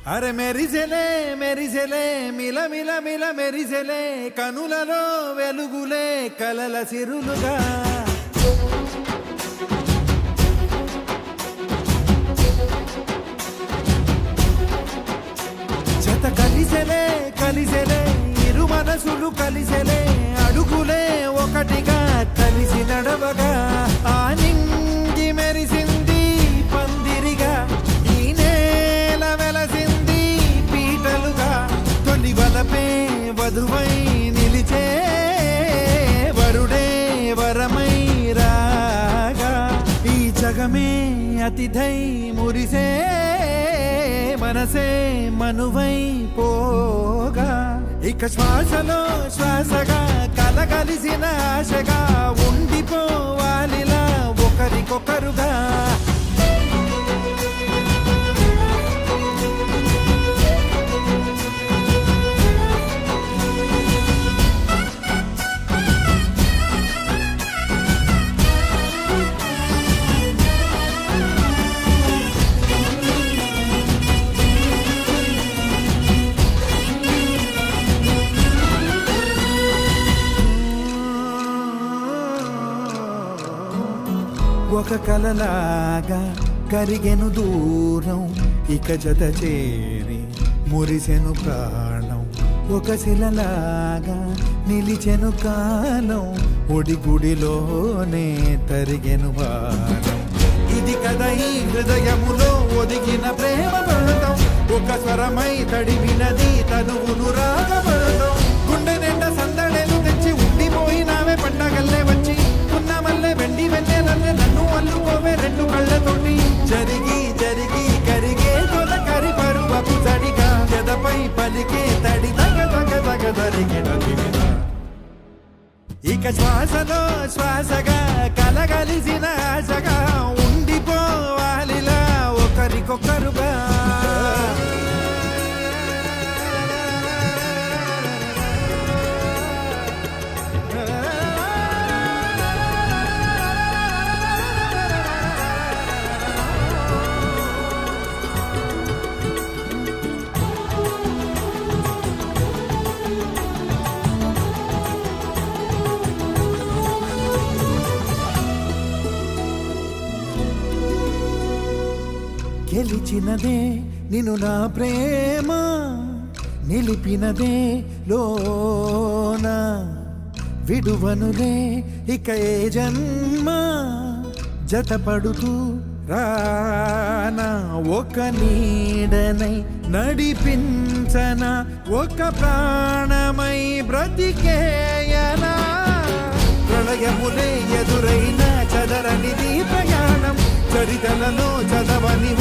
అరే మెరిసెలే మెరిసెలే మిల మిల మిల మెరిసెలే కనులలో వెలుగులే కలల సిరులుగా జత కలిసెలే కలిసెలే ఇరు మనసులు కలిసెలే అడుగులే ఒకటిగా కలిసి నడవగా ఆ నింగి మెరిసింది పందిరిగా ఈ నేల వెలసింది పీటలుగా తొలి వలపే వధువై నిలిచే వరుడే వరమై రాగా ఈ జగమే అతిథై మురిసే మనసే మనువై పోగా ఇక శ్వాసలో శ్వాసగా కలగలిసిన ఆశగా ఉండిపోవాలిలా ఒకరికొకరుగా ఒక కలలాగా కరిగెను దూరం ఇక జత చేరి మురిసెను ప్రాణం ఒక శిలలాగా నిలిచెను కాలం ఒడిగుడిలోనే తరిగెను భారం ఇది కదా ఈ హృదయములో ఒదిగిన ప్రేమ పడతాం ఒక స్వరమై తడివినది తనువును రాగపడతాం గుండె నిండా సందడేలు తెచ్చి ఉండిపోయినావే పండగల్లే వచ్చి మల్లె వెండి వెన్నెలల్లె నన్ను అల్లుకోవే రెండు కళ్ళతోటి జరిగి జరిగి కరిగే తొలకరి పరువపు తడిగా జదపై పలికే తడి తగ తగ తగ తరిగిన ఇక శ్వాసలో శ్వాసగా కలగలిసిన ఆశగా ఉండిపోవాలిలా ఒకరికొకరుగా గెలిచినదే నిన్ను నా ప్రేమ నిలిపినదే లోన విడువనులే ఇక ఏ జన్మ జతపడుతూ రానా ఒక నీడనై నడిపించన ఒక ప్రాణమై బ్రతికేయనా ప్రళయములే ఎదురైన చదరనిది ప్రయాణం చరితలలో చదవని